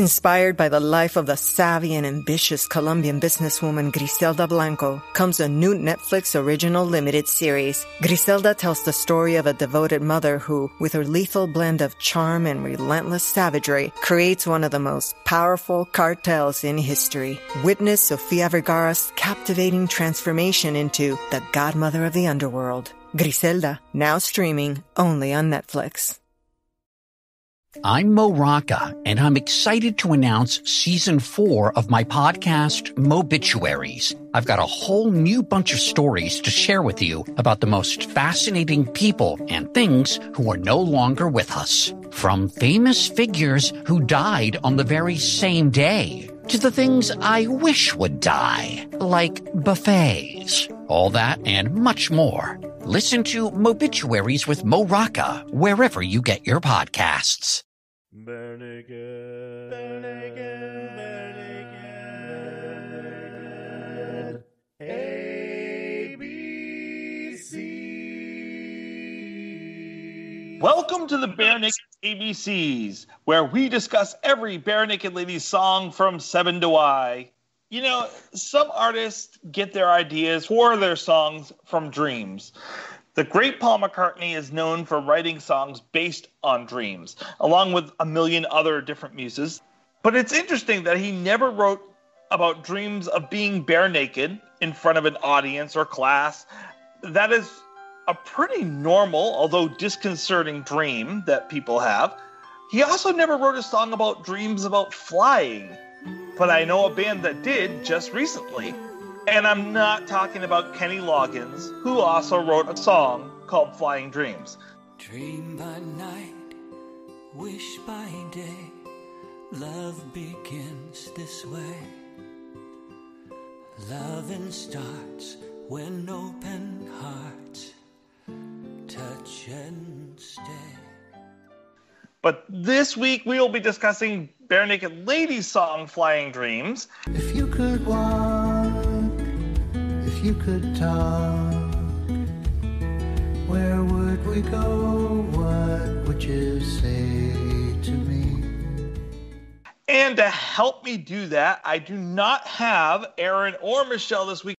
Inspired by the life of the savvy and ambitious Colombian businesswoman Griselda Blanco comes a new Netflix original limited series. Griselda tells the story of a devoted mother who, with her lethal blend of charm and relentless savagery, creates one of the most powerful cartels in history. Witness Sofia Vergara's captivating transformation into the godmother of the underworld. Griselda, now streaming only on Netflix. I'm Mo Rocca, and I'm excited to announce Season 4 of my podcast, Mobituaries. I've got a whole new bunch of stories to share with you about the most fascinating people and things who are no longer with us. From famous figures who died on the very same day, to the things I wish would die, like buffets. All that and much more. Listen to Mobituaries with Mo Rocca wherever you get your podcasts. Bare naked, bare naked, bare naked. ABC. Welcome to the Bare Naked ABCs, where we discuss every Bare Naked Ladies song from 7 to I. You know, some artists get their ideas for their songs from dreams. The great Paul McCartney is known for writing songs based on dreams, along with a million other different muses. But it's interesting that he never wrote about dreams of being bare naked in front of an audience or class. That is a pretty normal, although disconcerting dream that people have. He also never wrote a song about dreams about flying. But I know a band that did just recently. And I'm not talking about Kenny Loggins, who also wrote a song called Flying Dreams. Dream by night, wish by day, love begins this way. Loving starts when open hearts touch and stay. But this week we'll be discussing Bare Naked Ladies' song Flying Dreams. If you could walk, if you could talk, where would we go? What would you say to me? And to help me do that, I do not have Aaron or Michelle this week.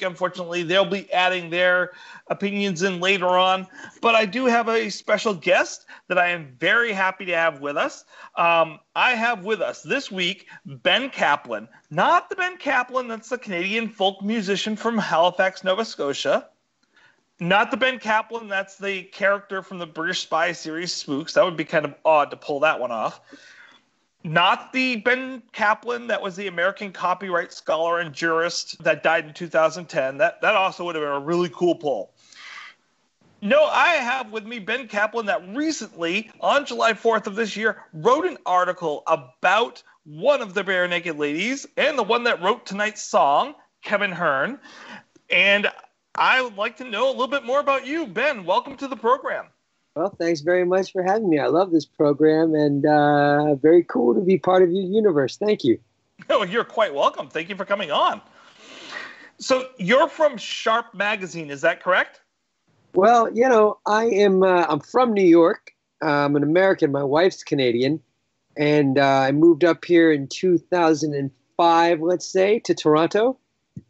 Unfortunately, they'll be adding their opinions in later on. But I do have a special guest that I am very happy to have with us. I have with us this week Ben Kaplan. Not the Ben Kaplan that's the Canadian folk musician from Halifax, Nova Scotia. Not the Ben Kaplan that's the character from the British spy series Spooks. That would be kind of odd to pull that one off. Not the Ben Kaplan that was the American copyright scholar and jurist that died in 2010. That also would have been a really cool pull. No, I have with me Ben Kaplan that recently, on July 4th of this year, wrote an article about one of the Bare Naked Ladies and the one that wrote tonight's song, Kevin Hearn. And I would like to know a little bit more about you. Ben, welcome to the program. Well, thanks very much for having me. I love this program, and very cool to be part of your universe. Thank you. Oh, you're quite welcome. Thank you for coming on. So you're from Sharp Magazine, is that correct? Well, you know, I'm from New York. I'm an American. My wife's Canadian, and I moved up here in 2005, let's say, to Toronto.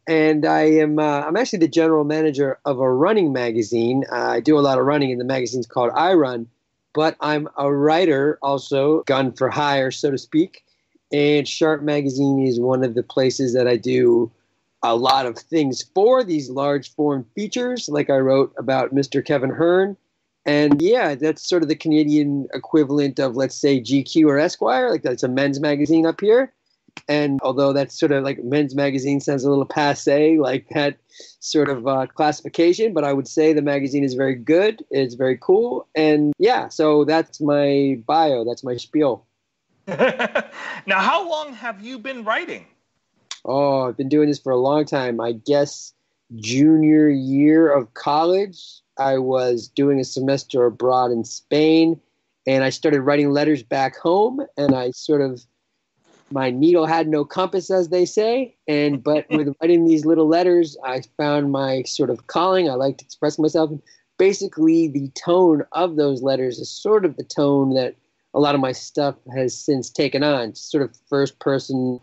And I'm actually the general manager of a running magazine. I do a lot of running, and the magazine's called I Run. But I'm a writer also, gun for hire, so to speak. And Sharp Magazine is one of the places that I do a lot of things for, these large form features, like I wrote about Mr. Kevin Hearn. And yeah, that's sort of the Canadian equivalent of, let's say, GQ or Esquire. Like that's a men's magazine up here. And although that's sort of like men's magazine sounds a little passe, like that sort of classification, but I would say the magazine is very good. It's very cool. And yeah, so that's my bio. That's my spiel. Now, how long have you been writing? Oh, I've been doing this for a long time. I guess junior year of college, I was doing a semester abroad in Spain, and I started writing letters back home, and I sort of, my needle had no compass, as they say. But with writing these little letters, I found my sort of calling. I like to express myself. Basically, the tone of those letters is sort of the tone that a lot of my stuff has since taken on sort of first person,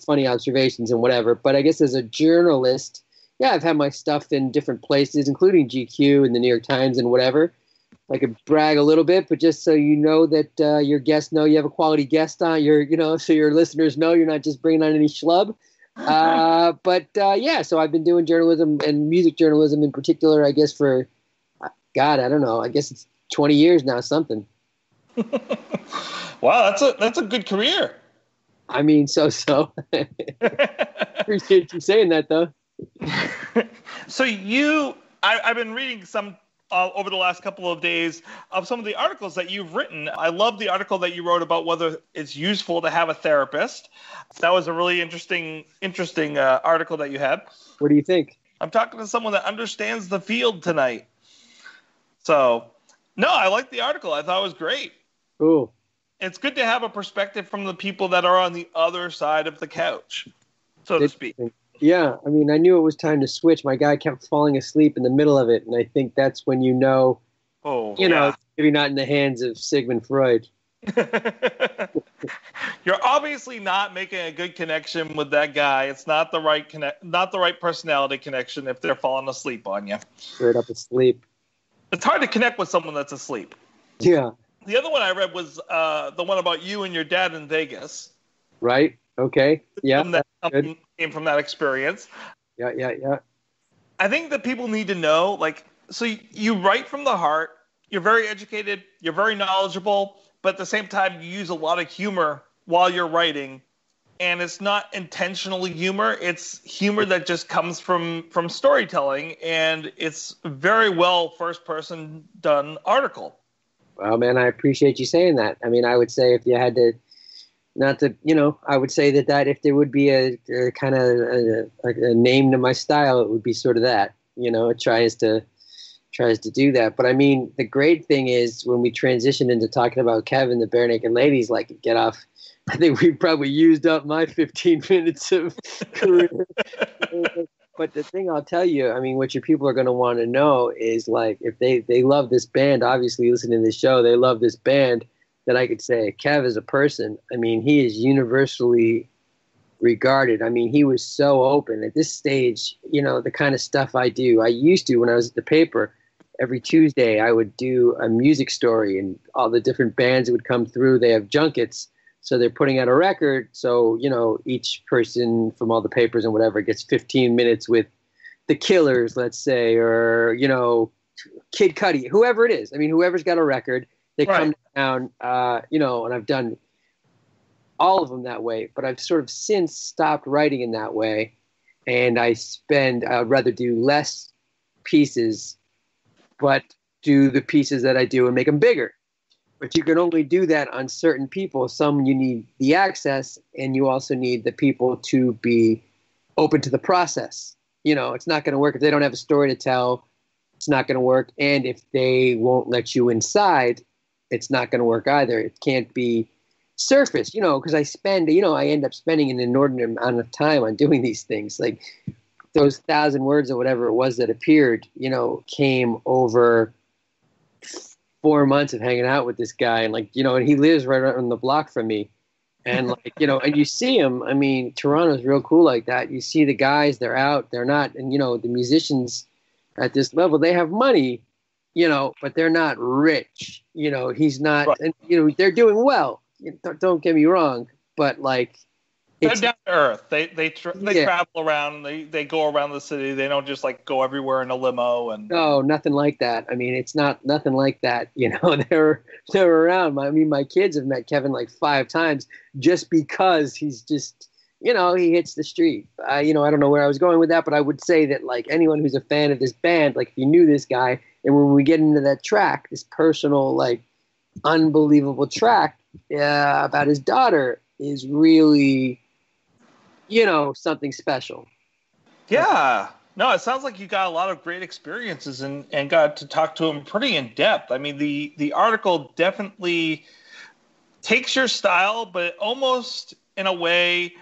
funny observations and whatever. But I guess as a journalist, yeah, I've had my stuff in different places, including GQ and the New York Times and whatever. I could brag a little bit, but just so you know that your guests know you have a quality guest on, so your listeners know you're not just bringing on any schlub. Yeah, so I've been doing journalism and music journalism in particular, I guess for, God, I don't know, I guess it's 20 years now, something. Wow, that's a good career. I mean, so. Appreciate you saying that, though. So I've been reading some over the last couple of days of some of the articles that you've written. I love the article that you wrote about whether it's useful to have a therapist. That was a really interesting article that you had. What do you think? I'm talking to someone that understands the field tonight. So, no, I liked the article. I thought it was great. Cool. It's good to have a perspective from the people that are on the other side of the couch, so to speak. Yeah, I mean, I knew it was time to switch. My guy kept falling asleep in the middle of it, and I think that's when maybe not in the hands of Sigmund Freud. You're obviously not making a good connection with that guy. It's not the right personality connection if they're falling asleep on you. Straight up asleep. It's hard to connect with someone that's asleep. Yeah. The other one I read was the one about you and your dad in Vegas. Right. Okay. Yeah. Something came from that experience. Yeah. I think that people need to know, so you write from the heart. You're very educated. You're very knowledgeable. But at the same time, you use a lot of humor while you're writing. And it's not intentionally humor. It's humor that just comes from storytelling. And it's very well first-person done article. Well, man, I appreciate you saying that. I mean, I would say if you had to, I would say that if there would be a kind of a name to my style, it would be sort of that. It tries to do that. But I mean, the great thing is when we transition into talking about Kevin, the Bare Naked Ladies, get off. I think we probably used up my 15 minutes of career. But the thing I'll tell you, I mean, what your people are going to want to know is if they love this band, obviously listening to this show, they love this band, that I could say Kev is a person. I mean, he is universally regarded. I mean, he was so open at this stage, the kind of stuff I do. I used to, when I was at the paper, every Tuesday I would do a music story and all the different bands that would come through. They have junkets. So they're putting out a record. So, each person from all the papers and whatever gets 15 minutes with the Killers, let's say, or, Kid Cudi, whoever it is. I mean, whoever's got a record, they come down, and I've done all of them that way. But I've sort of since stopped writing in that way. And I'd rather do less pieces, but do the pieces that I do and make them bigger. But you can only do that on certain people. Some you need the access, and you also need the people to be open to the process. It's not going to work if they don't have a story to tell. It's not going to work. And if they won't let you inside, it's not going to work either. It can't be surface, because I end up spending an inordinate amount of time on doing these things. Like those 1,000 words or whatever it was that appeared, came over 4 months of hanging out with this guy, and and he lives right on the block from me, and and you see him. I mean, Toronto's real cool like that. You see the guys, they're out, they're not, and the musicians at this level, they have money, but they're not rich. He's not, right. And they're doing well. Don't get me wrong, but they're down to earth. They travel around. They go around the city. They don't just go everywhere in a limo. And no, nothing like that. I mean, it's not nothing like that. They're around. I mean, my kids have met Kevin 5 times just because he's just he hits the street. I don't know where I was going with that, but I would say that anyone who's a fan of this band, if you knew this guy, and when we get into that track, this personal unbelievable track about his daughter is really. Something special. Yeah. No, it sounds like you got a lot of great experiences and got to talk to him pretty in depth. I mean, the article definitely takes your style, but it almost in a way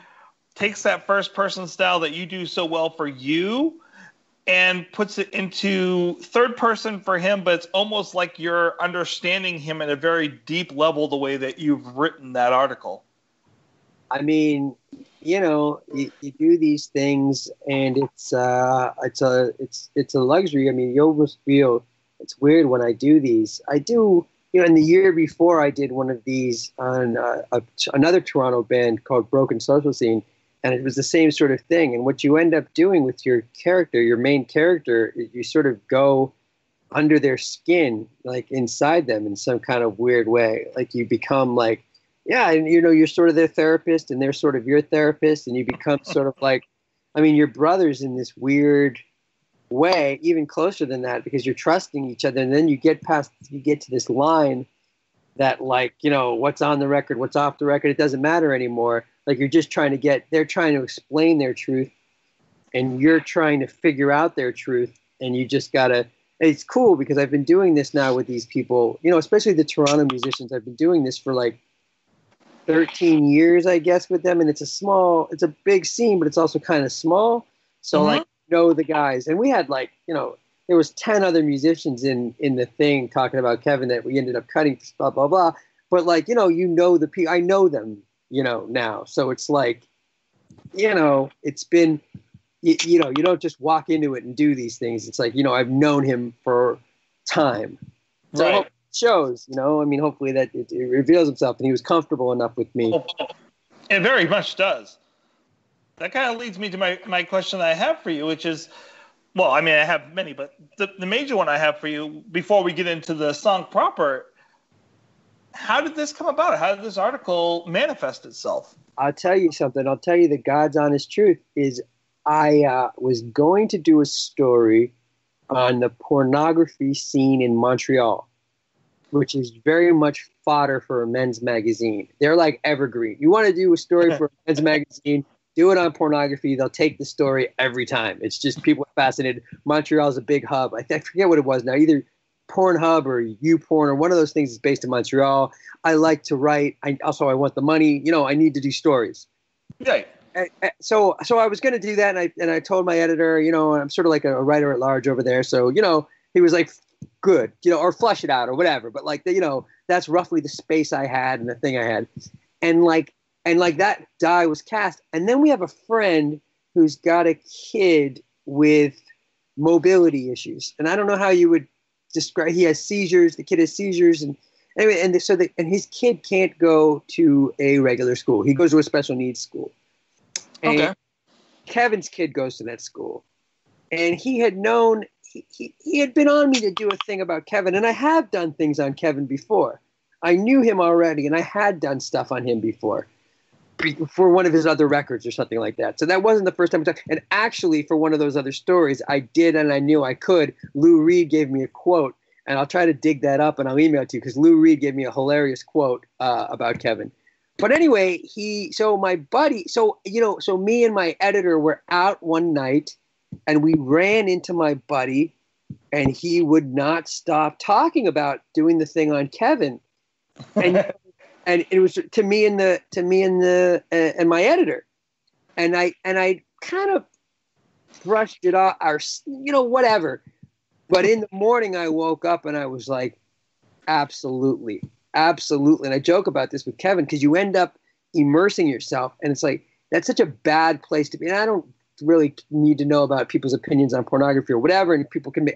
takes that first person style that you do so well for you and puts it into third person for him, but it's almost like you're understanding him at a very deep level the way that you've written that article. I mean, you do these things, and it's a luxury. I mean, you almost feel it's weird when I do these. I do, in the year before I did one of these on another Toronto band called Broken Social Scene, and it was the same sort of thing. And what you end up doing with your character, your main character, you sort of go under their skin, like inside them in some kind of weird way. Like you become like, yeah, and you're sort of their therapist, and they're sort of your therapist, and you become sort of like, I mean, you're brothers in this weird way, even closer than that, because you're trusting each other, and then you get to this line that, like, what's on the record, what's off the record, it doesn't matter anymore. Like you're just they're trying to explain their truth, and you're trying to figure out their truth, and you just gotta. It's cool because I've been doing this now with these people, especially the Toronto musicians. I've been doing this for like 13 years, I guess, with them, and it's a big scene, but it's also kind of small. So like, the guys, and we had like, there was 10 other musicians in the thing talking about Kevin that we ended up cutting, blah blah blah. But like, the people, I know them, now. So it's like, it's been, you don't just walk into it and do these things. It's like, I've known him for time. So right. Shows, I mean, hopefully that it reveals himself, and he was comfortable enough with me. It very much does. That kind of leads me to my question that I have for you, which is, well, I mean, I have many, but the major one I have for you before we get into the song proper, how did this come about? How did this article manifest itself? I'll tell you something. I'll tell you the God's honest truth is I was going to do a story on the pornography scene in Montreal, which is very much fodder for a men's magazine. They're like evergreen. You want to do a story for a men's magazine, do it on pornography. They'll take the story every time. It's just people are fascinated. Montreal's a big hub. I forget what it was now, either Pornhub or YouPorn or one of those things is based in Montreal. I like to write. I want the money. I need to do stories. Right. So I was going to do that, and I told my editor, I'm sort of like a writer at large over there. So, he was like, good, or flush it out or whatever. But like, that's roughly the space I had and the thing I had. And like that die was cast. And then we have a friend who's got a kid with mobility issues. And I don't know how you would describe, he has seizures. The kid has seizures. And anyway, and his kid can't go to a regular school. He goes to a special needs school. And okay. Kevin's kid goes to that school. And he had known, he had been on me to do a thing about Kevin, and I have done things on Kevin before. I knew him already, and I had done stuff on him before for one of his other records or something like that. So that wasn't the first time we talked. And actually, for one of those other stories, I did, and I knew I could. Lou Reed gave me a quote, and I'll try to dig that up, and I'll email it to you, because Lou Reed gave me a hilarious quote about Kevin. But anyway, my buddy, so me and my editor were out one night, and we ran into my buddy, and he would not stop talking about doing the thing on Kevin, and and it was to me and my editor, and I kind of brushed it off, whatever. But in the morning, I woke up and I was like, absolutely. And I joke about this with Kevin, because you end up immersing yourself, and it's like that's such a bad place to be. And I don't really need to know about people's opinions on pornography or whatever, and people can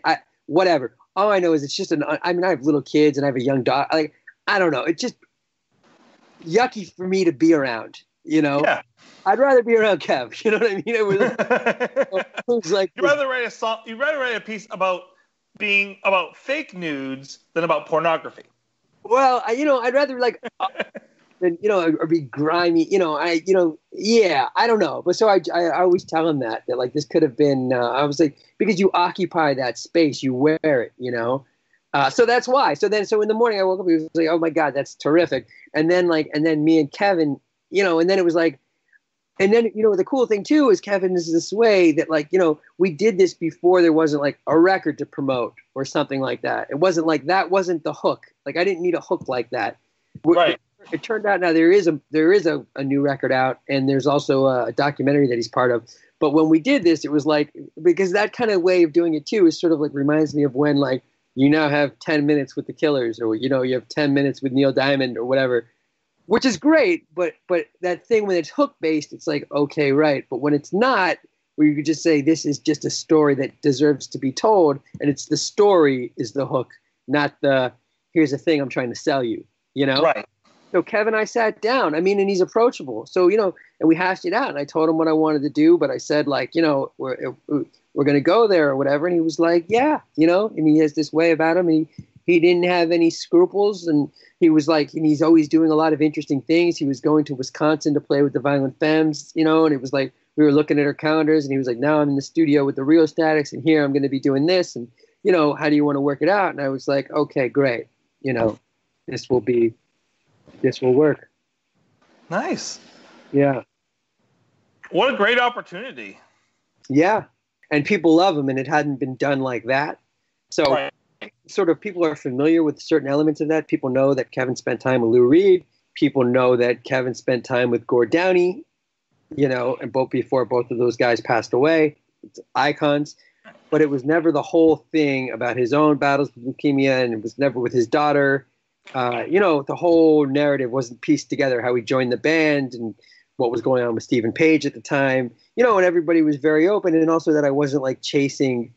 whatever. All I know is it's just I have little kids and I have a young daughter. Like, I don't know. It's just yucky for me to be around, Yeah. I'd rather be around Kev. You know what I mean? It was like, you'd rather write a song. You'd rather write a piece about being about fake nudes than about pornography. Well, I'd rather like than or be grimy. I don't know. But so I always tell him that like this could have been. I was like, because you occupy that space, you wear it. So that's why. So in the morning I woke up, he was like, oh my God, that's terrific. And then me and Kevin, and then it was like, and then, the cool thing too is Kevin is this way that like, we did this before there wasn't like a record to promote or something like that. It wasn't like, that wasn't the hook. Like I didn't need a hook like that. Right. It turned out now there is a new record out, and there's also a documentary that he's part of. But when we did this, it was like, because that kind of way of doing it too is sort of like reminds me of when like you now have 10 minutes with the Killers, or you know, you have 10 minutes with Neil Diamond or whatever, which is great. But that thing when it's hook based, it's like, okay, right. But when it's not, where you could just say this is just a story that deserves to be told, and it's the story is the hook, not the here's the thing I'm trying to sell you, you know? Right. So Kevin and I sat down. I mean, and he's approachable. So, you know, and we hashed it out. And I told him what I wanted to do, but I said, like, you know, we're going to go there or whatever. And he was like, yeah, you know, and he has this way about him. And he didn't have any scruples. And he was like, and he's always doing a lot of interesting things. He was going to Wisconsin to play with the Violent Femmes, you know, and it was like, we were looking at our calendars and he was like, now I'm in the studio with the Real Statics and here I'm going to be doing this. And, you know, how do you want to work it out? And I was like, okay, great. You know, this will work. Nice. Yeah. What a great opportunity. Yeah. And people love him, and it hadn't been done like that. So Right. sort of people are familiar with certain elements of that. People know that Kevin spent time with Lou Reed. People know that Kevin spent time with Gord Downey, you know, and before both of those guys passed away. It's icons. But it was never the whole thing about his own battles with leukemia, and it was never with his daughter. You know, the whole narrative wasn't pieced together, how he joined the band and what was going on with Stephen Page at the time, you know, and everybody was very open. And also that I wasn't like chasing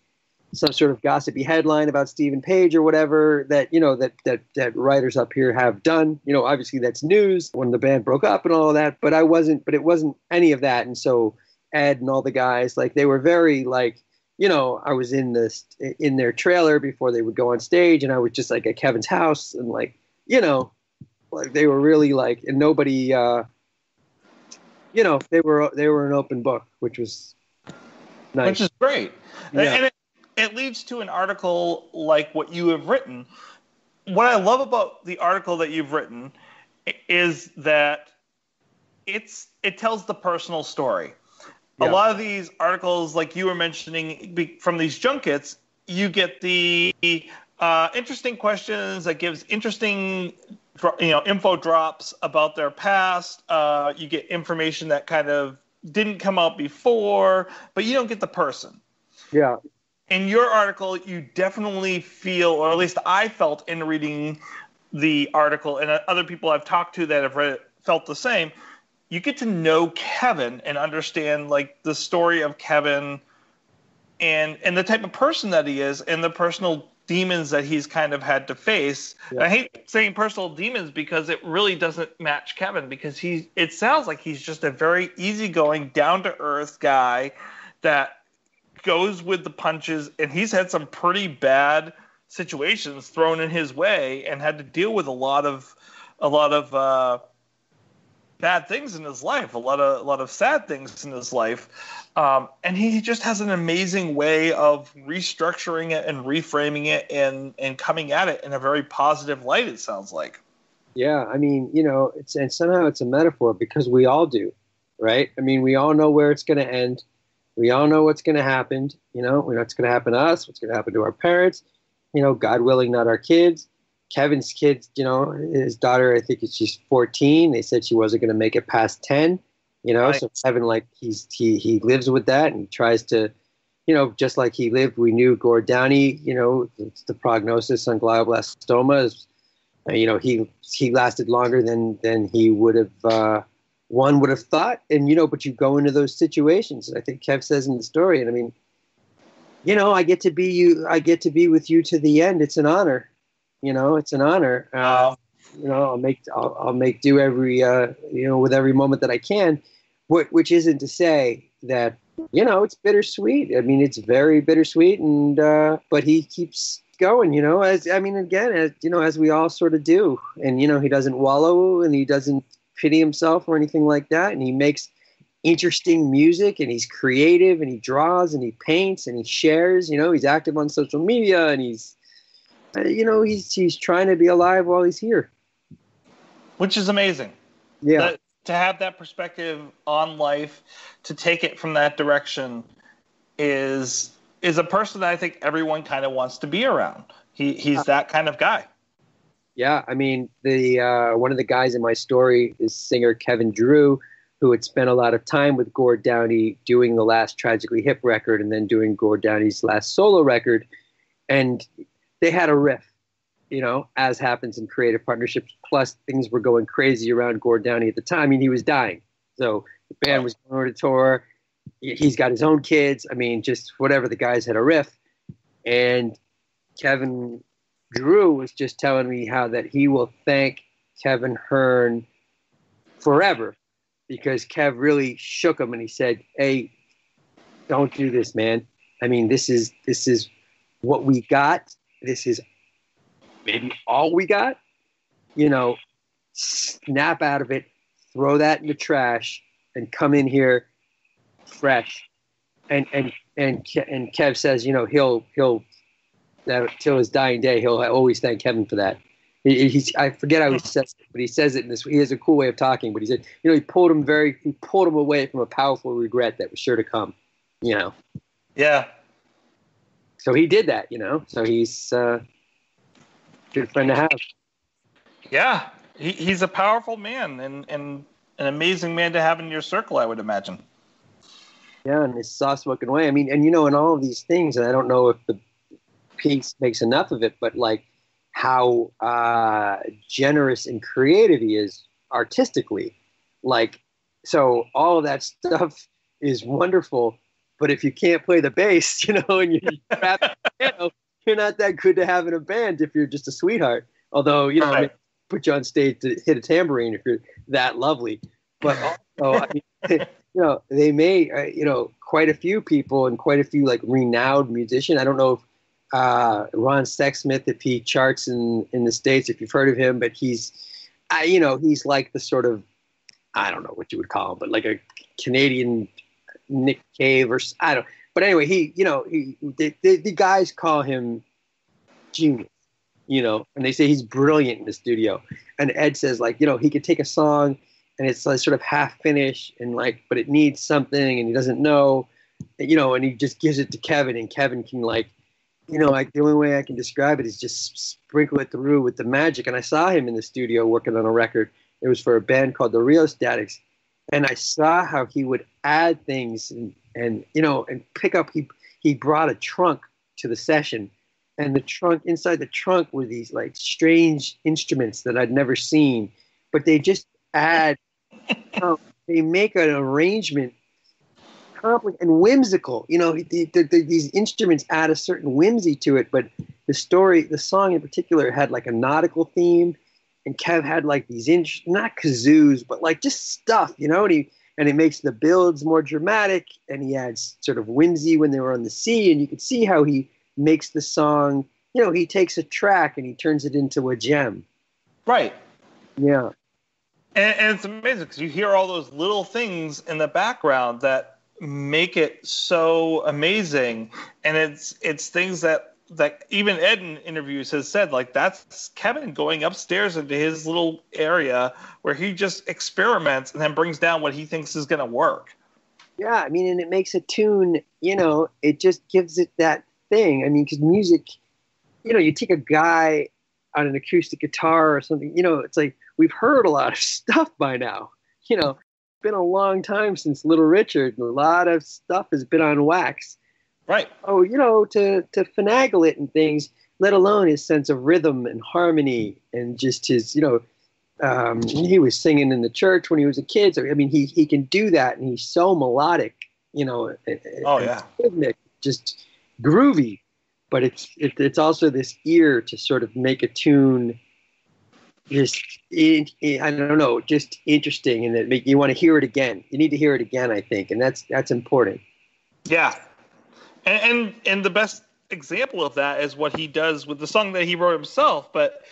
some sort of gossipy headline about Stephen Page or whatever that, you know, that writers up here have done. You know, obviously that's news when the band broke up and all of that, but it wasn't any of that. And so Ed and all the guys, like, they were very like, you know, I was in their trailer before they would go on stage, and I was just like at Kevin's house, and like, you know, like they were really like, and nobody, you know, they were an open book, which was nice. Which is great. Yeah. And it leads to an article like what you have written. What I love about the article that you've written is that it tells the personal story. Yeah. A lot of these articles, like you were mentioning, from these junkets, you get the interesting questions that gives interesting, you know, info drops about their past. You get information that kind of didn't come out before, but you don't get the person. Yeah. In your article, you definitely feel, or at least I felt in reading the article, and other people I've talked to that have read it felt the same. You get to know Kevin and understand like the story of Kevin and the type of person that he is and the personal demons that he's kind of had to face. Yeah. And I hate saying personal demons because it really doesn't match Kevin, because it sounds like he's just a very easygoing, down-to-earth guy that goes with the punches, and he's had some pretty bad situations thrown in his way and had to deal with a lot of bad things in his life, a lot of sad things in his life, and he just has an amazing way of restructuring it and reframing it and coming at it in a very positive light, it sounds like. Yeah, I mean, you know, and somehow it's a metaphor because we all do, right? I mean, we all know where it's going to end. We all know what's going to happen. You know, we know what's going to happen to us, what's going to happen to our parents, you know, God willing, not our kids. Kevin's kids, you know, his daughter, I think she's 14. They said she wasn't going to make it past 10, you know. Right. So Kevin, like, he lives with that, and he tries to, you know, just like he lived. We knew Gord Downey, you know, it's the prognosis on glioblastoma is, you know, he lasted longer than he would have, one would have thought. And, you know, but you go into those situations. And I think Kev says in the story, and I mean, you know, I get to be with you to the end. It's an honor. You know, it's an honor. You know, I'll make do every, you know, with every moment that I can, which isn't to say that, you know, it's bittersweet. I mean, it's very bittersweet, and but he keeps going. You know, as you know, as we all sort of do, and you know, he doesn't wallow and he doesn't pity himself or anything like that, and he makes interesting music, and he's creative, and he draws, and he paints, and he shares. You know, he's active on social media, and he's. You know, he's trying to be alive while he's here. Which is amazing. Yeah. To have that perspective on life, to take it from that direction is a person that I think everyone kind of wants to be around. He's that kind of guy. Yeah, I mean, the one of the guys in my story is singer Kevin Drew, who had spent a lot of time with Gord Downie doing the last Tragically Hip record and then doing Gord Downie's last solo record. And they had a riff, as happens in creative partnerships. Plus, things were going crazy around Gord Downie at the time. I mean, he was dying. So the band was going on tour. He's got his own kids. I mean, just whatever, the guys had a riff. And Kevin Drew was just telling me how that he will thank Kevin Hearn forever, because Kev really shook him and he said, "Hey, don't do this, man. I mean, this is what we got. This is maybe all we got. Snap out of it, throw that in the trash, and come in here fresh." And Kev says, he'll that till his dying day, he'll always thank Kevin for that. I forget how he says it, but he says it in this. He has a cool way of talking. But he said, he pulled him away from a powerful regret that was sure to come. Yeah. So he did that. So he's a good friend to have. Yeah, he's a powerful man and an amazing man to have in your circle, I would imagine. Yeah, in his soft-spoken way. I mean, and in all of these things, and I don't know if the piece makes enough of it, but like how generous and creative he is artistically. Like, so all of that stuff is wonderful, but if you can't play the bass, and you're rap piano, you're not that good to have in a band if you're just a sweetheart. Although, Right. put you on stage to hit a tambourine if you're that lovely. But also, they may, quite a few people and quite a few like renowned musicians. I don't know if Ron Sexsmith, if he charts in the States, if you've heard of him, but he's like the sort of, I don't know what you would call him, but like a Canadian Nick Cave or I don't. But anyway, the guys call him genius, and they say he's brilliant in the studio. And Ed says he could take a song and it's like sort of half finished and but it needs something and he doesn't know, and he just gives it to Kevin, and Kevin can the only way I can describe it is just sprinkle it through with the magic. And I saw him in the studio working on a record. It was for a band called the Rheostatics. And I saw how he would add things and pick up. He brought a trunk to the session, and inside the trunk were these like strange instruments that I'd never seen, but they just add, they make an arrangement complicated and whimsical. These instruments add a certain whimsy to it, but the song in particular had like a nautical theme, and Kev had like these not kazoos, but like just stuff, and it makes the builds more dramatic, and he adds sort of whimsy when they were on the sea, and you could see how he makes the song, he takes a track and he turns it into a gem. Right. Yeah. And it's amazing because you hear all those little things in the background that make it so amazing, and it's things that even Ed in interviews has said, like, that's Kevin going upstairs into his little area where he just experiments and then brings down what he thinks is going to work. Yeah, I mean, and it makes a tune, it just gives it that thing. I mean, because music, you take a guy on an acoustic guitar or something, it's like we've heard a lot of stuff by now. It's been a long time since Little Richard, and a lot of stuff has been on wax. Right. Oh, to finagle it and things, let alone his sense of rhythm and harmony and just his, he was singing in the church when he was a kid. So, I mean, he can do that, and he's so melodic, rhythmic, just groovy. But it's also this ear to sort of make a tune just, I don't know, just interesting, and that you want to hear it again. You need to hear it again, I think, and that's important. Yeah. And the best example of that is what he does with the song that he wrote himself, but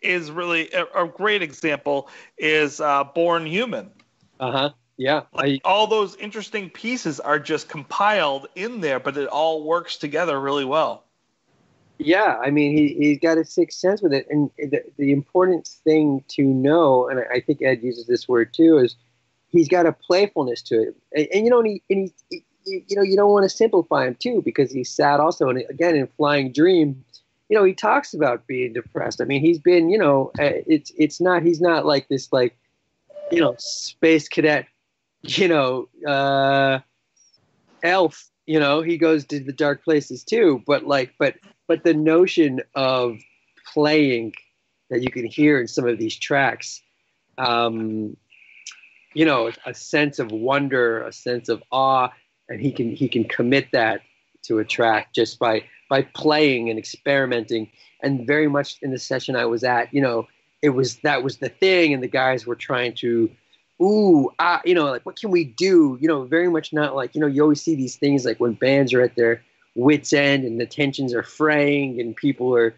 is really a great example is Born Human. Uh-huh. Yeah. All those interesting pieces are just compiled in there, but it all works together really well. Yeah, I mean, he's got a sixth sense with it. And the important thing to know, and I think Ed uses this word too, is he's got a playfulness to it. And you don't want to simplify him too, because he's sad also. And again, in Flying Dream, he talks about being depressed. I mean, he's been, he's not like this, like, space cadet, you know, Elf, you know, he goes to the dark places too. But the notion of playing that you can hear in some of these tracks, you know, a sense of wonder, a sense of awe, and he can commit that to a track just by playing and experimenting. And very much in the session I was at, you know, that was the thing, and the guys were trying to, you know, like, what can we do? You know, very much not like, you know, you always see these things like when bands are at their wits' end and the tensions are fraying and people are,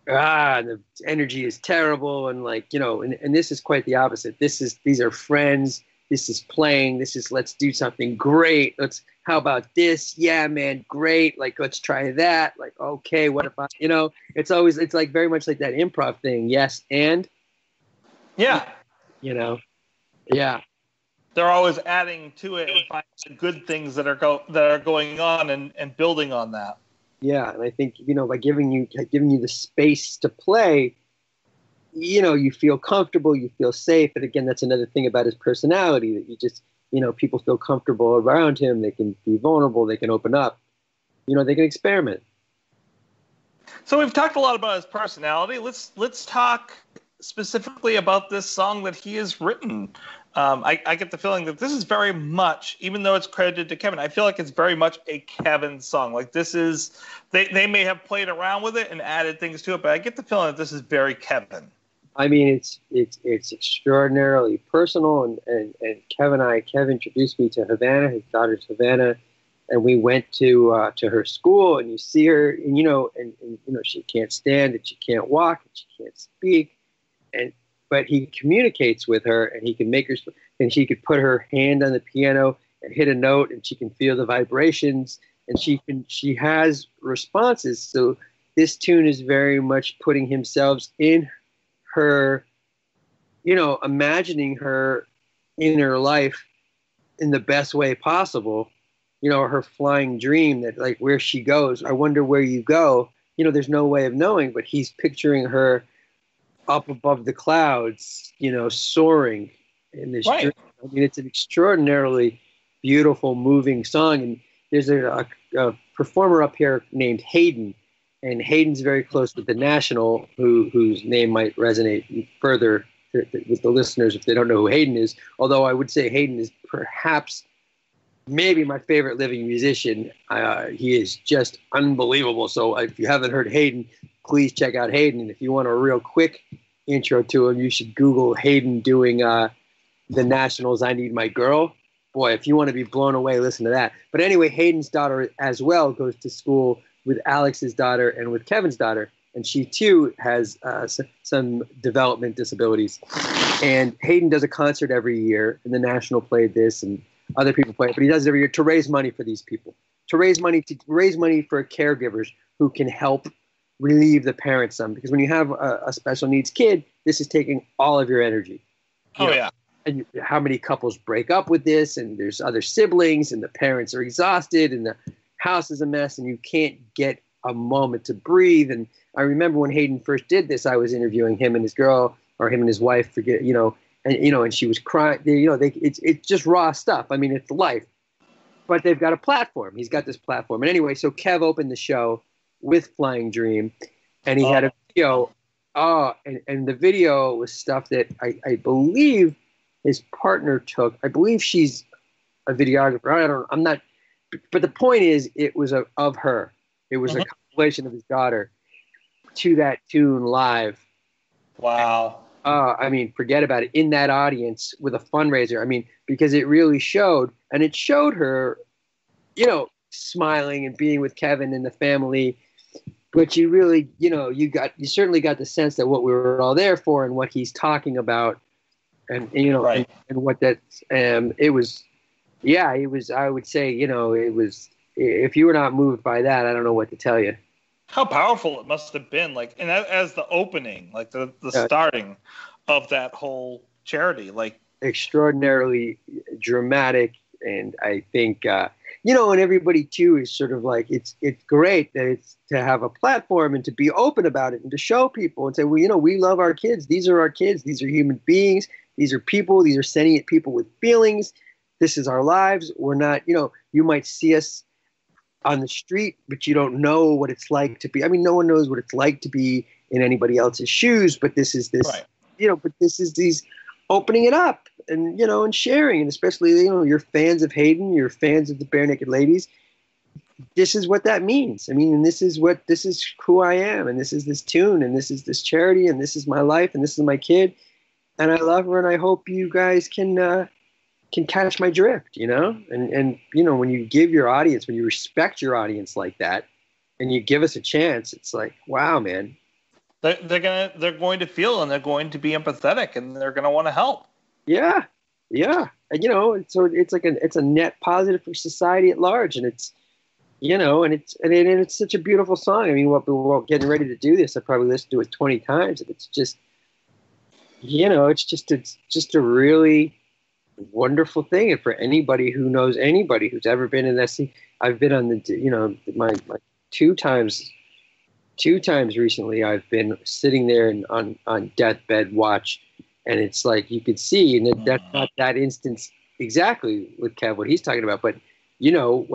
and the energy is terrible, and like, you know, and this is quite the opposite. These are friends. This is playing. This is, let's do something great. How about this? Yeah, man, great. Like, let's try that. Like, okay, what if you know, it's like very much like that improv thing. Yes, and yeah, you know, yeah. They're always adding to it and finding the good things that are going on and building on that. Yeah, and I think, you know, by giving you the space to play, you know, you feel comfortable, you feel safe. And again, that's another thing about his personality, that you just, you know, people feel comfortable around him. They can be vulnerable. They can open up. You know, they can experiment. So we've talked a lot about his personality. Let's talk specifically about this song that he has written. I get the feeling that this is very much, even though it's credited to Kevin, I feel like it's very much a Kevin song. Like, this is, they may have played around with it and added things to it, but I get the feeling that this is very Kevin. I mean, it's extraordinarily personal, and Kevin introduced me to Havana, his daughter's Havana, and we went to her school, and you see her, and you know, and you know, she can't stand, and she can't walk, and she can't speak, but he communicates with her, and he can make her, and she could put her hand on the piano and hit a note, and she can feel the vibrations, and she has responses. So this tune is very much putting himself in her, you know, imagining her in her life in the best way possible. You know, her flying dream, that like, where she goes, I wonder where you go. You know, there's no way of knowing, but he's picturing her up above the clouds, you know, soaring in this dream. I mean, it's an extraordinarily beautiful, moving song. And there's a performer up here named Hayden, and Hayden's very close with the National, whose name might resonate further with the listeners if they don't know who Hayden is. Although I would say Hayden is perhaps maybe my favorite living musician. He is just unbelievable. So if you haven't heard Hayden, please check out Hayden. And if you want a real quick intro to him, you should Google Hayden doing the Nationals' I Need My Girl. Boy, if you want to be blown away, listen to that. But anyway, Hayden's daughter as well goes to school with Alex's daughter and with Kevin's daughter. And she too has some development disabilities. And Hayden does a concert every year, and the National played this, and other people play it, but he does it every year to raise money for these people, to raise money for caregivers who can help relieve the parents some. Because when you have a special needs kid, this is taking all of your energy. You know? Yeah. And how many couples break up with this, and there's other siblings, and the parents are exhausted, and the house is a mess, and you can't get a moment to breathe. And I remember when Hayden first did this, I was interviewing him and his girl, or him and his wife, forget, you know, and she was crying. You know, it's just raw stuff. I mean, it's life. But they've got a platform. He's got this platform. And anyway, so Kev opened the show with Flying Dream, and he had a video. And the video was stuff that I believe his partner took. I believe she's a videographer. I'm not. But the point is, it was of her. It was a compilation of his daughter to that tune live. Wow. I mean, forget about it. In that audience with a fundraiser. I mean, because it really showed, and it showed her, you know, smiling and being with Kevin and the family. But you really, you know, you certainly got the sense that what we were all there for and what he's talking about, and you know, and what that, it was, yeah, it was. I would say, you know, it was. If you were not moved by that, I don't know what to tell you. How powerful it must have been, like, and as the opening, like the starting of that whole charity, like extraordinarily dramatic. And I think, you know, and everybody too is sort of like, it's great that it's to have a platform and to be open about it and to show people and say, well, you know, we love our kids. These are our kids. These are human beings. These are people. These are sentient people with feelings. this is our lives. We're not, you know, you might see us on the street, but you don't know what it's like to be. I mean, no one knows what it's like to be in anybody else's shoes, but this is this, Right. you know, but this is these opening it up and, you know, and sharing. And especially, you know, you're fans of Hayden, you're fans of the Bare Naked Ladies. This is what that means. I mean, and this is who I am. And this is this tune and this is this charity and this is my life and this is my kid. And I love her. And I hope you guys can catch my drift, you know? And, you know, when you give your audience, when you respect your audience like that and you give us a chance, it's like, wow, man. They're going to feel and they're going to be empathetic and they're going to want to help. Yeah. Yeah. And, you know, so it's like it's a net positive for society at large. And it's, you know, and it's such a beautiful song. I mean, while getting ready to do this, I probably listened to it 20 times. And it's just, you know, it's just a really wonderful thing. And for anybody who knows anybody who's ever been in that scene, I've been on the, you know, my two times recently, I've been sitting there and on deathbed watch. And it's like, you could see, and that's not that instance exactly with Kev, what he's talking about, but you know,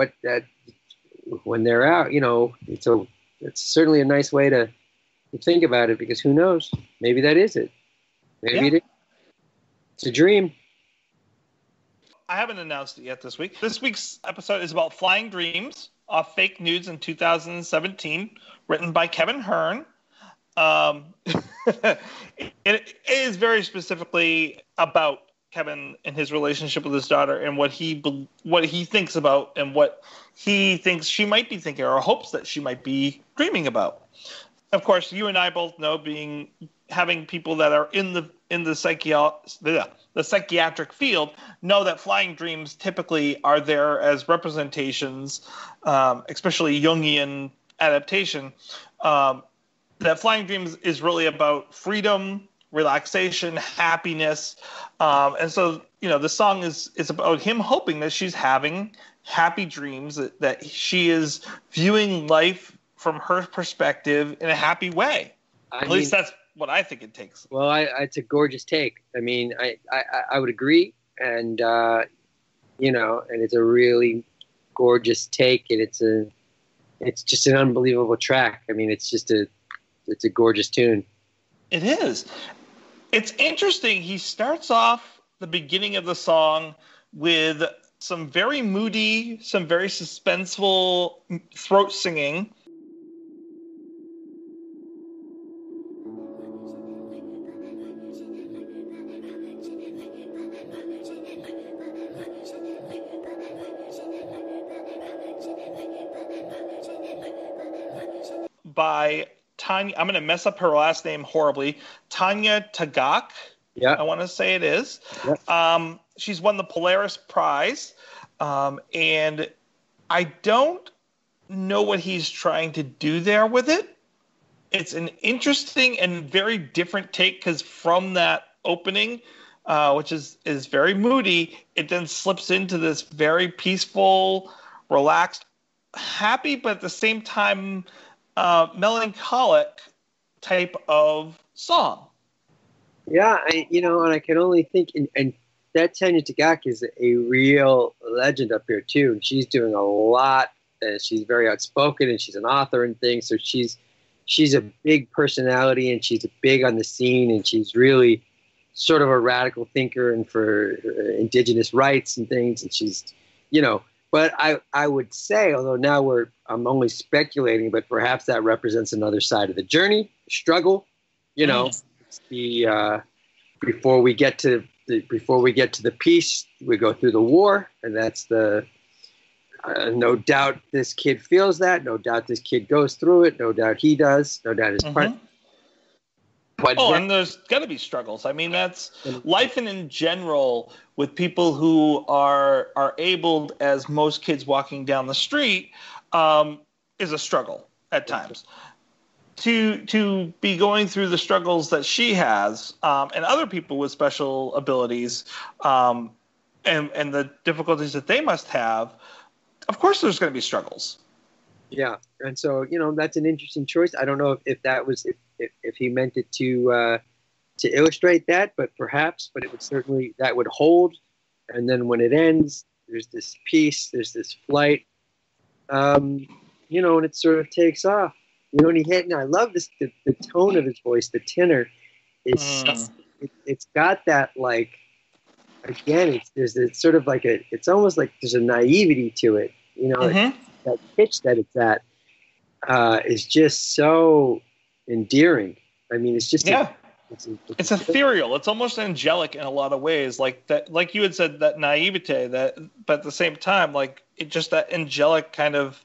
when they're out, you know, it's certainly a nice way to think about it, because who knows, maybe that is it. Maybe it is. It's a dream. I haven't announced it yet this week. This week's episode is about Flying Dreams off Fake News in 2017, written by Kevin Hearn. It is very specifically about Kevin and his relationship with his daughter and what he thinks about and what he thinks she might be thinking or hopes that she might be dreaming about. Of course, you and I both know, having people that are in the psychiatric field, know that flying dreams typically are there as representations, especially Jungian adaptation. That flying dreams is really about freedom, relaxation, happiness, and so, you know, the song is about him hoping that she's having happy dreams, that she is viewing life from her perspective in a happy way. At least that's what I think it takes. Well, it's a gorgeous take. I mean, I would agree, and you know, and it's a really gorgeous take, and it's just an unbelievable track. I mean, it's a gorgeous tune. It is. It's interesting. He starts off the beginning of the song with some very moody, some very suspenseful throat singing. By Tanya, I'm going to mess up her last name horribly. Tanya Tagaq. Yeah, I want to say it is. Yeah. She's won the Polaris Prize, and I don't know what he's trying to do there with it. It's an interesting and very different take, because from that opening, which is very moody, it then slips into this very peaceful, relaxed, happy, but at the same time melancholic type of song. Yeah, and I can only think, and that Tanya Tagaq is a real legend up here too. And she's doing a lot. She's very outspoken, and she's an author and things. So she's a big personality, and she's big on the scene, and she's really sort of a radical thinker and for indigenous rights and things. And she's, but I would say, although now I'm only speculating, but perhaps that represents another side of the journey, struggle. It's before we get to the peace, we go through the war, and that's the no doubt this kid feels that. No doubt this kid goes through it. No doubt he does. No doubt his part. And there's got to be struggles. I mean, that's life, and in general, with people who are abled, as most kids walking down the street, is a struggle at times. To be going through the struggles that she has, and other people with special abilities, and the difficulties that they must have, of course there's going to be struggles. Yeah, and so that's an interesting choice. I don't know if that was if he meant it to illustrate that, but perhaps. But it would certainly, that would hold and then when it ends, there's this peace, there's this flight, and it sort of takes off. And he hit, and I love this, the tone of his voice, the tenor is it's got that, like, again, it's sort of like it's almost like there's a naivety to it, that pitch that it's at is just so endearing. I mean, it's just it's ethereal. It's almost angelic in a lot of ways, like that, like you had said, that naivete, but at the same time, like it just that angelic kind of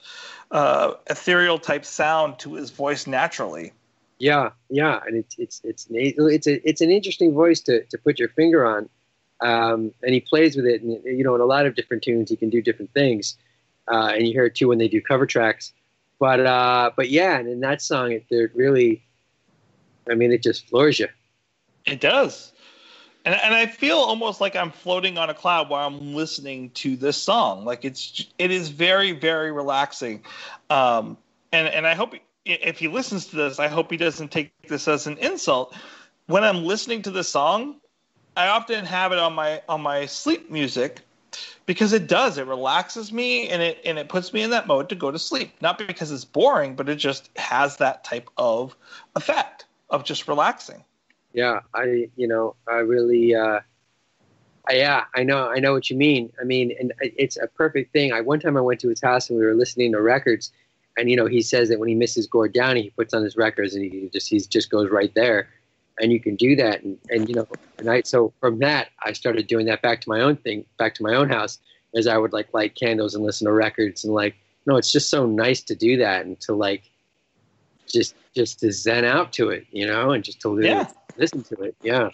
ethereal type sound to his voice naturally. Yeah, and it's an interesting voice to put your finger on, and he plays with it, and in a lot of different tunes he can do different things, and you hear it too when they do cover tracks, but yeah, and in that song it really, I mean, it just floors you. It does. And I feel almost like I'm floating on a cloud while I'm listening to this song. Like it is very, very relaxing. And I hope if he listens to this, I hope he doesn't take this as an insult. When I'm listening to the song, I often have it on my sleep music because it relaxes me and it puts me in that mode to go to sleep. Not because it's boring, but it just has that type of effect of just relaxing. Yeah, I really, I know what you mean. I mean, and it's a perfect thing. One time I went to his house and we were listening to records, and he says that when he misses Gord Downey, he puts on his records and he just goes right there, and you can do that. And so from that I started doing that back to my own house, as I would like light candles and listen to records, and it's just so nice to do that and to like just to zen out to it, and just to listen to it. Yeah.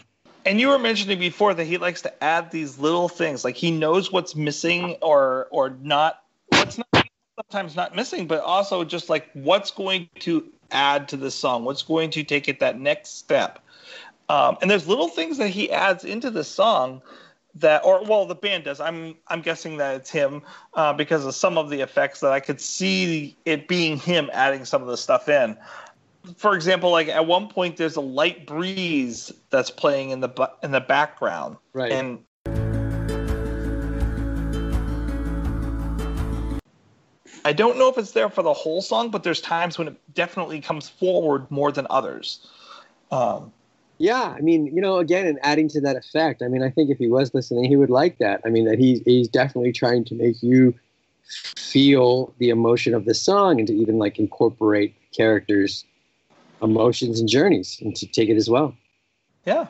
And you were mentioning before that he likes to add these little things, like he knows what's missing or not, what's not sometimes not missing, but also just like what's going to add to the song, what's going to take it that next step. And there's little things that he adds into the song the band does. I'm guessing that it's him because of some of the effects that I could see it being him adding some of the stuff in. For example, like at one point there's a light breeze that's playing in the background. Right. And I don't know if it's there for the whole song, but there's times when it definitely comes forward more than others. Yeah, I mean, again, and adding to that effect, I mean, I think if he was listening, he would like that. I mean, that he's definitely trying to make you feel the emotion of the song and to even like incorporate characters' emotions and journeys and to take it as well. Yeah.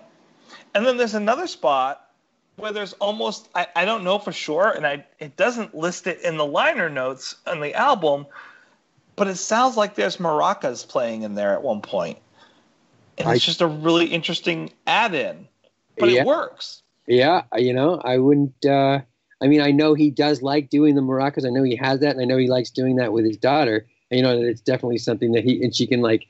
And then there's another spot where there's almost, I don't know for sure, and it doesn't list it in the liner notes on the album, but it sounds like there's maracas playing in there at one point. And it's just a really interesting add-in, but it works. Yeah, I wouldn't. I mean, I know he does like doing the maracas. I know he has that, and I know he likes doing that with his daughter. And, that it's definitely something that she can like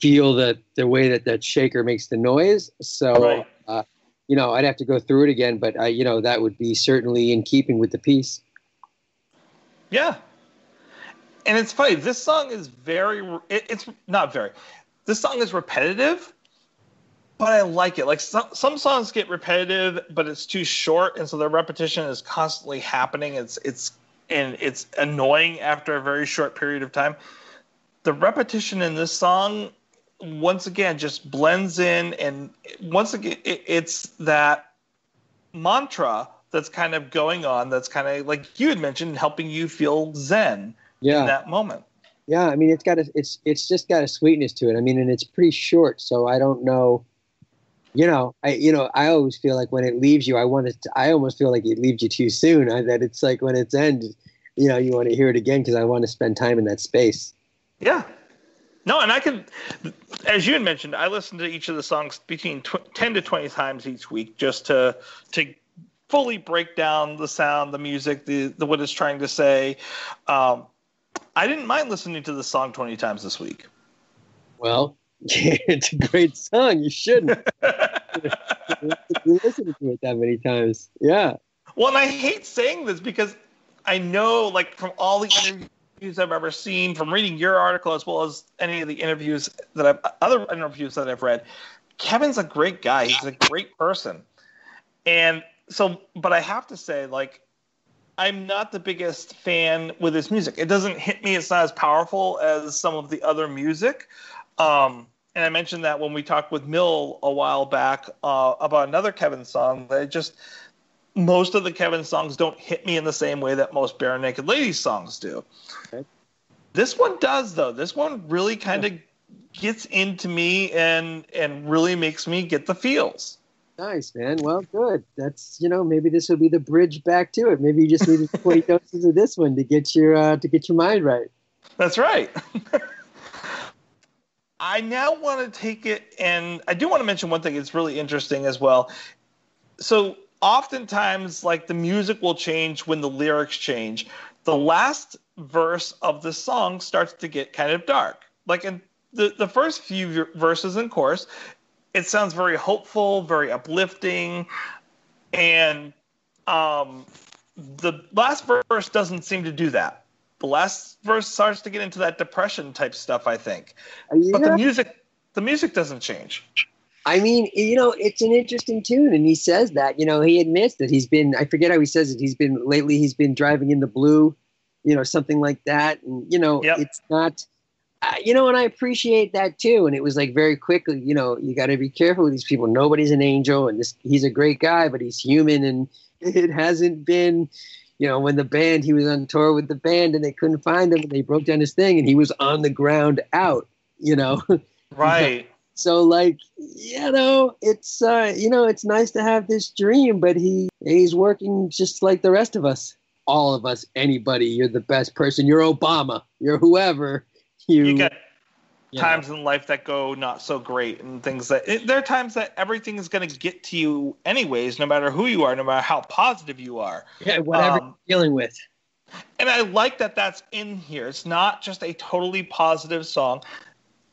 feel the way that shaker makes the noise. So, right. I'd have to go through it again, but that would be certainly in keeping with the piece. Yeah, and it's funny. This song is it's not very. This song is repetitive, but I like it. Like some songs get repetitive, but it's too short, and so the repetition is constantly happening. It's annoying after a very short period of time. The repetition in this song, once again, just blends in, and once again, it's that mantra that's kind of going on. That's kind of like you had mentioned, helping you feel zen in that moment. Yeah, I mean, it's just got a sweetness to it. I mean, and it's pretty short, so I don't know. I always feel like when it leaves you, I almost feel like it leaves you too soon. That it's like when it's ended, you want to hear it again because I want to spend time in that space. Yeah. No, and I can, as you had mentioned, I listen to each of the songs between 10 to 20 times each week just to fully break down the sound, the music, the what it's trying to say. I didn't mind listening to the song 20 times this week. Well, it's a great song. You shouldn't. You listen to it that many times. Yeah. Well, and I hate saying this because I know, like, from all the interviews I've ever seen, from reading your article as well as any of the other interviews that I've read, Kevin's a great guy. He's a great person. And but I have to say, like, I'm not the biggest fan with his music. It doesn't hit me. It's not as powerful as some of the other music. And I mentioned that when we talked with Mill a while back about another Kevin song. Most of the Kevin songs don't hit me in the same way that most Bare Naked Ladies songs do. Okay. This one does, though. This one really kind of gets into me and really makes me get the feels. Nice, man. Well, good. That's, maybe this will be the bridge back to it. Maybe you just needed 20 doses of this one to get your mind right. That's right. I now want to take it, and I do want to mention one thing. It's really interesting as well. So oftentimes, like, the music will change when the lyrics change. The last verse of the song starts to get kind of dark. Like, in the first few verses and chorus, it sounds very hopeful, very uplifting, and the last verse doesn't seem to do that. The last verse starts to get into that depression type stuff, I think. Yeah. But the music doesn't change. I mean, it's an interesting tune, and he says that, he admits that I forget how he says it, he's been driving in the blue, something like that, and, yep. It's not, and I appreciate that too, and it was like very quickly, you got to be careful with these people, nobody's an angel, and he's a great guy, but he's human, and it hasn't been, when he was on tour with the band, and they couldn't find him, and they broke down his thing, and he was on the ground out, Right. So, like, it's it's nice to have this dream, but he's working just like the rest of us, all of us, anybody. You're the best person. You're Obama. You're whoever. You get times in life that go not so great, and things there are times that everything is going to get to you anyways, no matter who you are, no matter how positive you are. Yeah, whatever you're dealing with. And I like that that's in here. It's not just a totally positive song.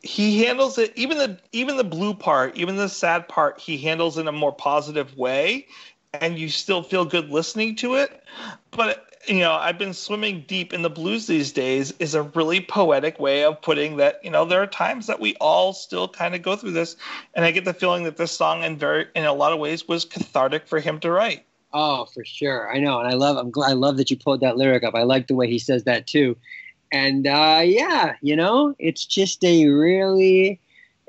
He handles it, even the blue part, even the sad part, he handles in a more positive way, and you still feel good listening to it. But, I've been swimming deep in the blues these days is a really poetic way of putting that, there are times that we all still kind of go through this. And I get the feeling that this song in a lot of ways was cathartic for him to write. Oh, for sure. I know. And I love that you pulled that lyric up. I like the way he says that too. And, it's just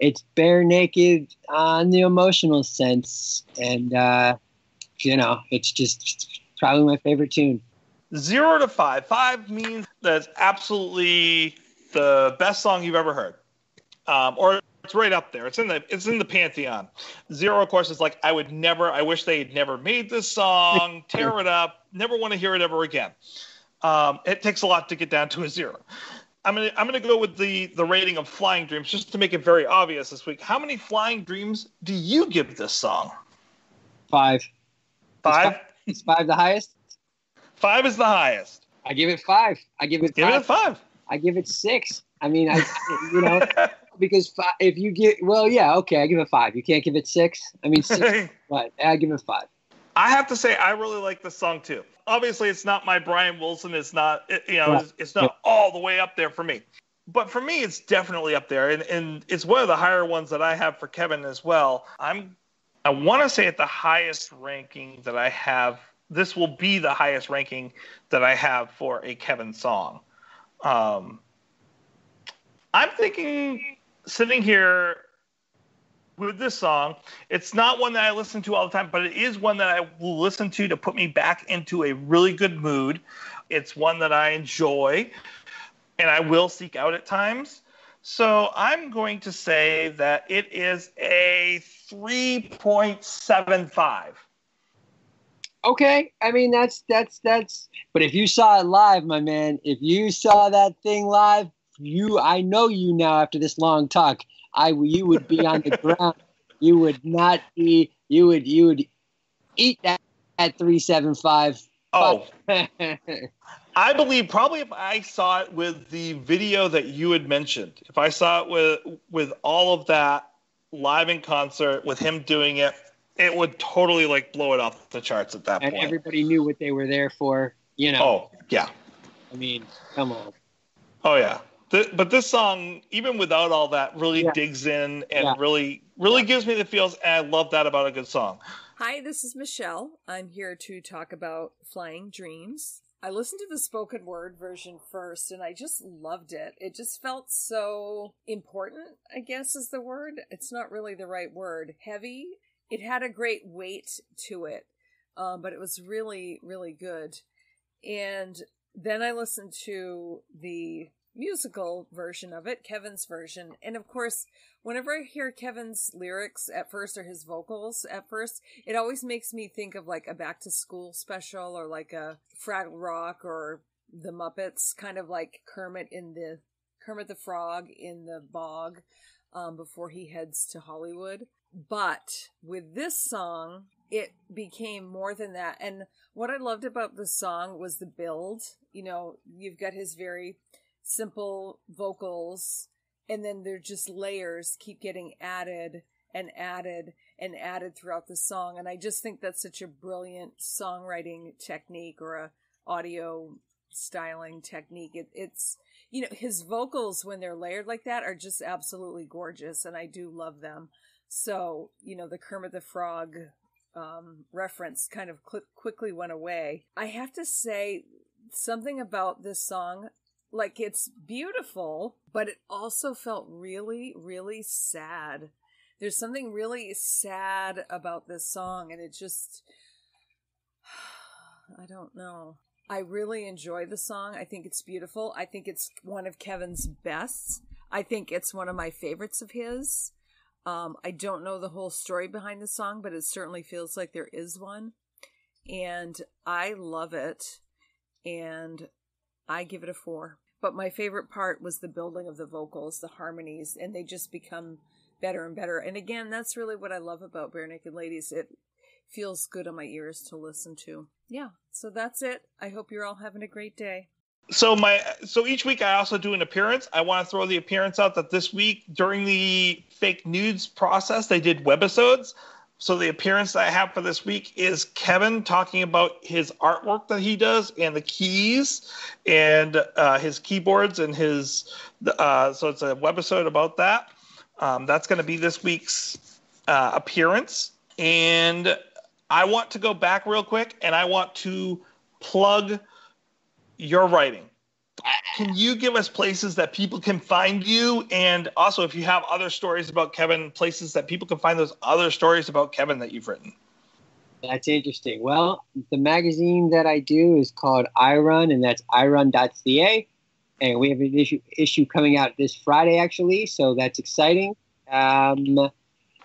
it's bare naked on the emotional sense. And, it's just probably my favorite tune. 0 to 5. 5 means that's absolutely the best song you've ever heard. Or it's right up there. It's in the pantheon. 0, of course, is like, I wish they had never made this song, tear it up, never want to hear it ever again. It takes a lot to get down to a 0. I'm gonna go with the rating of Flying Dreams just to make it very obvious this week. How many Flying Dreams do you give this song? 5. 5? Is 5 the highest? 5 is the highest. I give it 5. I give it 5. Give it 5. I give it 6. I mean, because if you get, I give it 5. You can't give it 6. I mean, 6, but I give it 5. I have to say, I really like this song too. Obviously, it's not my Brian Wilson. It's not, it's not all the way up there for me. But for me, it's definitely up there, and it's one of the higher ones that I have for Kevin as well. I want to say at the highest ranking that I have. This will be the highest ranking that I have for a Kevin song. I'm thinking, sitting here with this song, it's not one that I listen to all the time, but it is one that I will listen to put me back into a really good mood. It's one that I enjoy, and I will seek out at times. So I'm going to say that it is a 3.75. Okay, I mean that's. But if you saw it live, my man, if you saw that thing live, I know you now after this long talk. You would be on the ground. You would not be. You would eat that at 3.75. Oh, I believe probably if I saw it with the video that you had mentioned, if I saw it with all of that live in concert with him doing it. It would totally blow it off the charts at that point. And everybody knew what they were there for, Oh, yeah. I mean, come on. Oh, yeah. But this song, even without all that, really digs in and really gives me the feels, and I love that about a good song. Hi, this is Michelle. I'm here to talk about Flying Dreams. I listened to the spoken word version first and I just loved it. It just felt so important, I guess is the word. It's not really the right word. Heavy. It had a great weight to it, but it was really, really good. And then I listened to the musical version of it, Kevin's version. And of course, whenever I hear Kevin's lyrics at first, or his vocals at first, it always makes me think of like a back to school special, or like a Fraggle Rock or the Muppets, kind of like Kermit the Frog in the bog before he heads to Hollywood. But with this song, it became more than that. And what I loved about the song was the build. You know, you've got his very simple vocals, and then they're just layers keep getting added and added and added throughout the song. And I just think that's such a brilliant songwriting technique, or a audio styling technique. It's, you know, his vocals when they're layered like that are just absolutely gorgeous, and I do love them. So, you know, the Kermit the Frog reference kind of quickly went away. I have to say something about this song. Like, it's beautiful, but it also felt really, really sad. There's something really sad about this song, and it just, I don't know. I really enjoy the song. I think it's beautiful. I think it's one of Kevin's best. I think it's one of my favorites of his. I don't know the whole story behind the song, but it certainly feels like there is one. And I love it. And I give it a 4. But my favorite part was the building of the vocals, the harmonies, and they just become better and better. And again, that's really what I love about Bare Naked Ladies. It feels good on my ears to listen to. Yeah, so that's it. I hope you're all having a great day. So each week I also do an appearance. I want to throw the appearance out that this week during the fake news process, they did webisodes. So the appearance that I have for this week is Kevin talking about his artwork that he does, and the keys and his keyboards and his. So it's a webisode about that. That's going to be this week's appearance. And I want to go back real quick, and I want to plug your writing. Can you give us places that people can find you? And also, if you have other stories about Kevin, places that people can find those other stories about Kevin that you've written. That's interesting. Well, the magazine that I do is called iRun, and that's irun.ca. And we have an issue coming out this Friday, actually, so that's exciting. But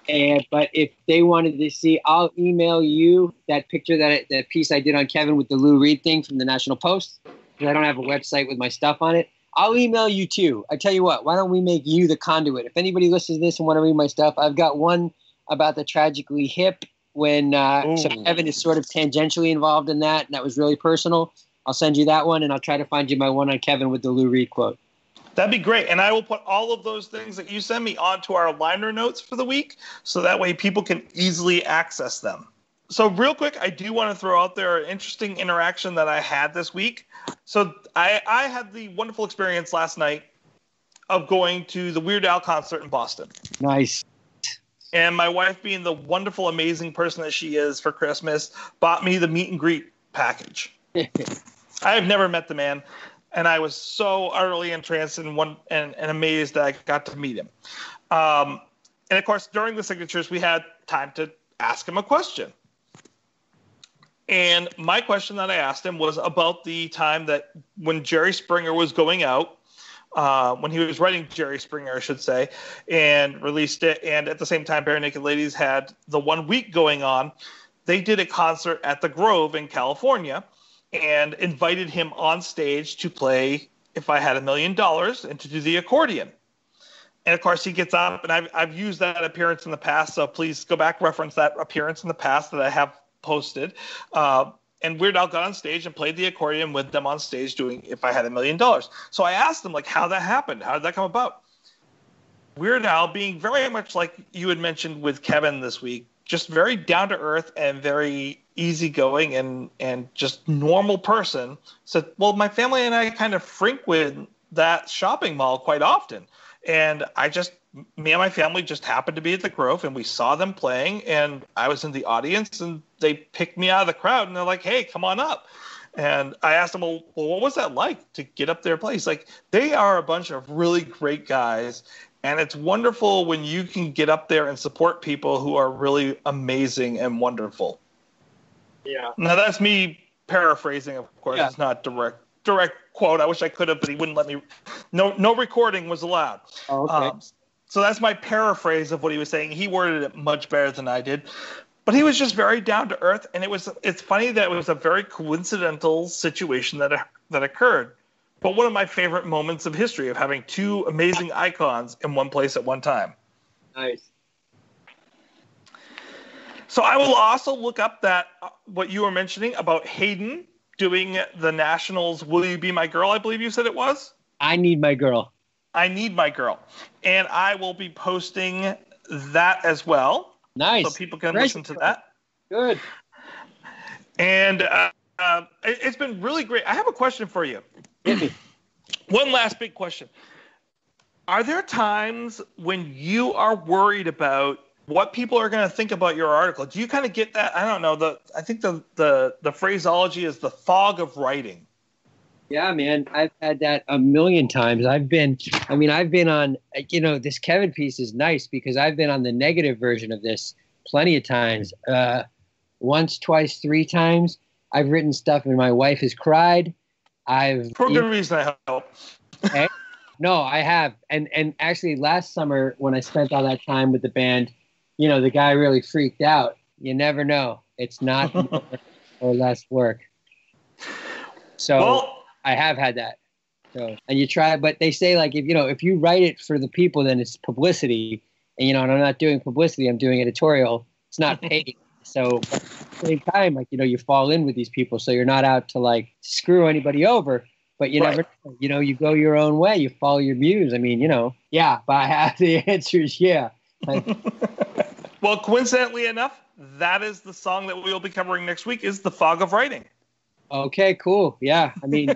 if they wanted to see, I'll email you that picture, that piece I did on Kevin with the Lou Reed thing from the National Post. Because I don't have a website with my stuff on it. I'll email you too. I tell you what, why don't we make you the conduit? If anybody listens to this and want to read my stuff, I've got one about the Tragically Hip when so Kevin is sort of tangentially involved in that, and that was really personal. I'll send you that one, and I'll try to find you my one on Kevin with the Lou Reed quote. That'd be great. And I will put all of those things that you send me onto our liner notes for the week, so that way people can easily access them. So real quick, I do want to throw out there an interesting interaction that I had this week. So I had the wonderful experience last night of going to the Weird Al concert in Boston. Nice. And my wife, being the wonderful, amazing person that she is, for Christmas, bought me the meet and greet package. I have never met the man, and I was so utterly entranced and amazed that I got to meet him. And of course, during the signatures, we had time to ask him a question. And my question that I asked him was about the time that when Jerry Springer was going out, when he was writing Jerry Springer, I should say, and released it. And at the same time, Bare Naked Ladies had the 1 week going on. They did a concert at the Grove in California and invited him on stage to play If I Had $1 Million and to do the accordion. And of course, he gets up, and I've used that appearance in the past, so please go back, reference that appearance in the past that I have posted. And Weird Al got on stage and played the accordion with them on stage doing If I Had $1 Million. So I asked him, like, how that happened. How did that come about? Weird Al, being very much like you had mentioned with Kevin this week, just very down to earth and very easygoing and just normal person, said, well, my family and I kind of frequent that shopping mall quite often. And I just me and my family just happened to be at the Grove, and we saw them playing, and I was in the audience, and they picked me out of the crowd, and they're like, hey, come on up. And I asked him, well, what was that like to get up there and play? He's like, they are a bunch of really great guys. And it's wonderful when you can get up there and support people who are really amazing and wonderful. Yeah. Now, that's me paraphrasing, of course. Yeah. It's not direct quote. I wish I could have, but he wouldn't let me. No recording was allowed. Oh, okay. So that's my paraphrase of what he was saying. He worded it much better than I did. But he was just very down to earth, and it's funny that it was a very coincidental situation that occurred. But one of my favorite moments of history of having two amazing icons in one place at one time. Nice. So I will also look up that what you were mentioning about Hayden doing the Nationals Will You Be My Girl, I believe you said it was? I Need My Girl. I Need My Girl. And I will be posting that as well. Nice. So people can listen to that. Good. And it's been really great. I have a question for you. One last big question. Are there times when you are worried about what people are going to think about your article? Do you kind of get that? I don't know. I think the phraseology is the fog of writing. Yeah, man. I've had that a million times. I've been on, this Kevin piece is nice because I've been on the negative version of this plenty of times. Once, twice, 3 times. I've written stuff and my wife has cried. For good reason, I hope. Okay? No, I have. And actually last summer when I spent all that time with the band, the guy really freaked out. You never know. It's not more or less work. So I have had that. So, and you try, but they say like, if you write it for the people, then it's publicity. And, and I'm not doing publicity. I'm doing editorial. It's not paid. So at the same time, like, you fall in with these people. So you're not out to like screw anybody over, but you never know, you go your own way. You follow your muse. I mean, yeah, but I have the answer is yeah. Well, coincidentally enough, that is the song that we will be covering next week is The Fog of Writing. Okay, cool. Yeah. I mean,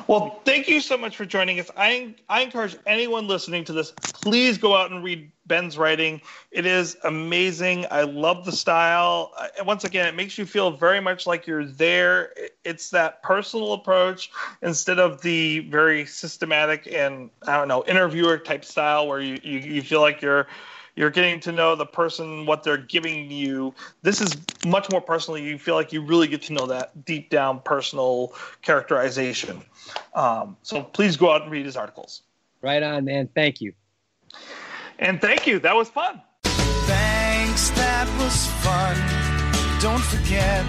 Well, thank you so much for joining us. I encourage anyone listening to this, please go out and read Ben's writing. It is amazing. I love the style. Once again, it makes you feel very much like you're there. It's that personal approach instead of the very systematic and, interviewer type style where you feel like you're getting to know the person, what they're giving you. This is much more personal. You feel like you really get to know that deep down personal characterization. So please go out and read his articles. Right on, man. Thank you. And thank you. That was fun. Thanks, that was fun. Don't forget,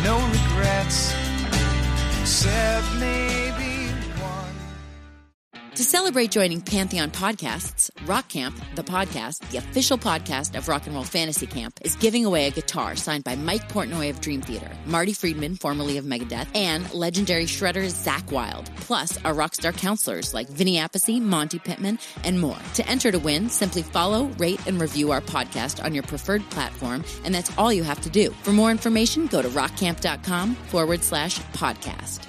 no regrets, except maybe one. To celebrate joining Pantheon Podcasts, Rock Camp, the podcast, the official podcast of Rock and Roll Fantasy Camp, is giving away a guitar signed by Mike Portnoy of Dream Theater, Marty Friedman, formerly of Megadeth, and legendary shredder Zakk Wylde, plus our rockstar counselors like Vinny Appice, Monty Pittman, and more. To enter to win, simply follow, rate, and review our podcast on your preferred platform, and that's all you have to do. For more information, go to rockcamp.com/podcast.